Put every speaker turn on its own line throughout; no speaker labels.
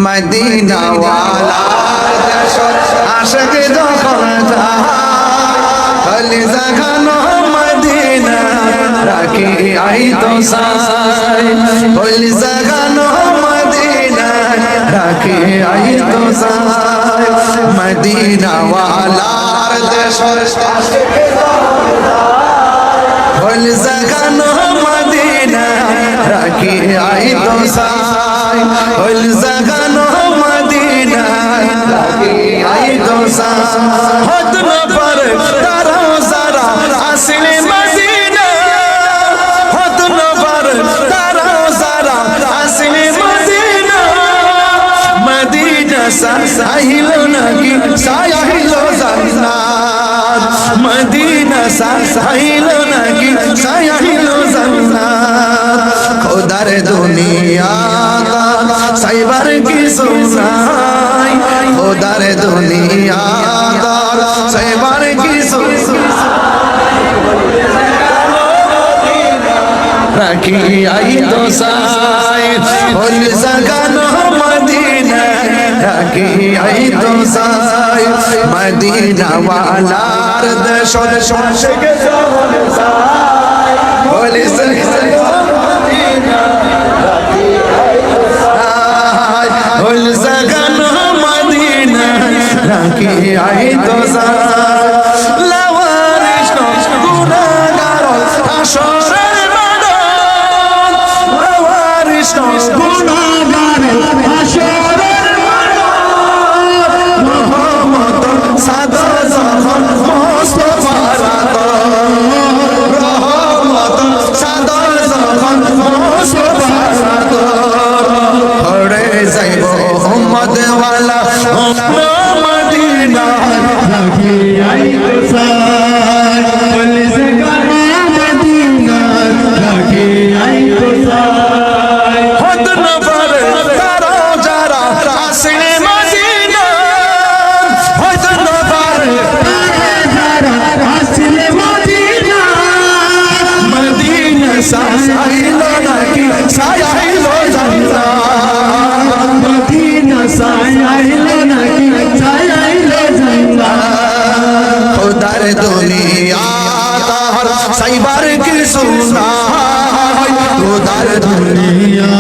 Medina ওয়ালার দেশত আশিক যখন যায় হলি জাগানো মদিনা রাখি আইতো সাই হলি জাগানো মদিনা রাখি আইতো সাই মদিনা ওয়ালার দেশত আশিক যখন যায় হলি জাগানো মদিনা রাখি আইতো সাই হলি জাগানো মদিনা রাখি আইতো সাই হত নফর তারাও সারা আসলে মদিনা হত নফর তারাও সারা আসলে মদিনা মদিনা সাহিলো নাকি সাহিলো জান্নাত মদিনা সাহিলো নাকি সাহিলো জান্নাত খোদার দুনিয়া সাইবার কি সুনাই খোদার দুনিয়া সাইবার কি রাখি আই তো সাই হল জাগানো মদিনা রাখি আই তো সাই মদিনা ওয়ালার দেশত আশিক যখন যায় হল জাগানো মদিনা রাখি আই তো সাই হল জাগানো মদিনা রাখি আই তো সাই লাওয়ারিশ গুনাহগার হাসরের ময়দান লাওয়ারিশ গুনাহগার হাসরের ময়দান রহমত সাদা যখন মুস্তাফার রহমত সাদা যখন মুস্তাফার পড়ে যাইব উম্মত ওয়ালা মদিনা রাখি আইতো সাই হল জাগানো মদিনা রাখি আইতো সাই হত নফর তারাও যারা আসলে মদিনা হত নফর যারা আসলে মদিনা মদিনা সাইলো নাকি সাইলো জান্নাত মদিনা সাইলো নাকি সাইলো জান্নাত খোদার দুনিয়া তার সাইবার কি সুনাই খোদার দুনিয়া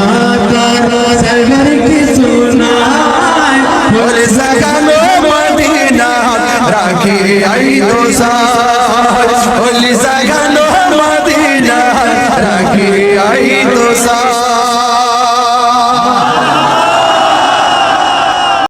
তার সাইবার কি সুনাই হল জাগানো মদিনা রাখি আইতো সাই হল জাগানো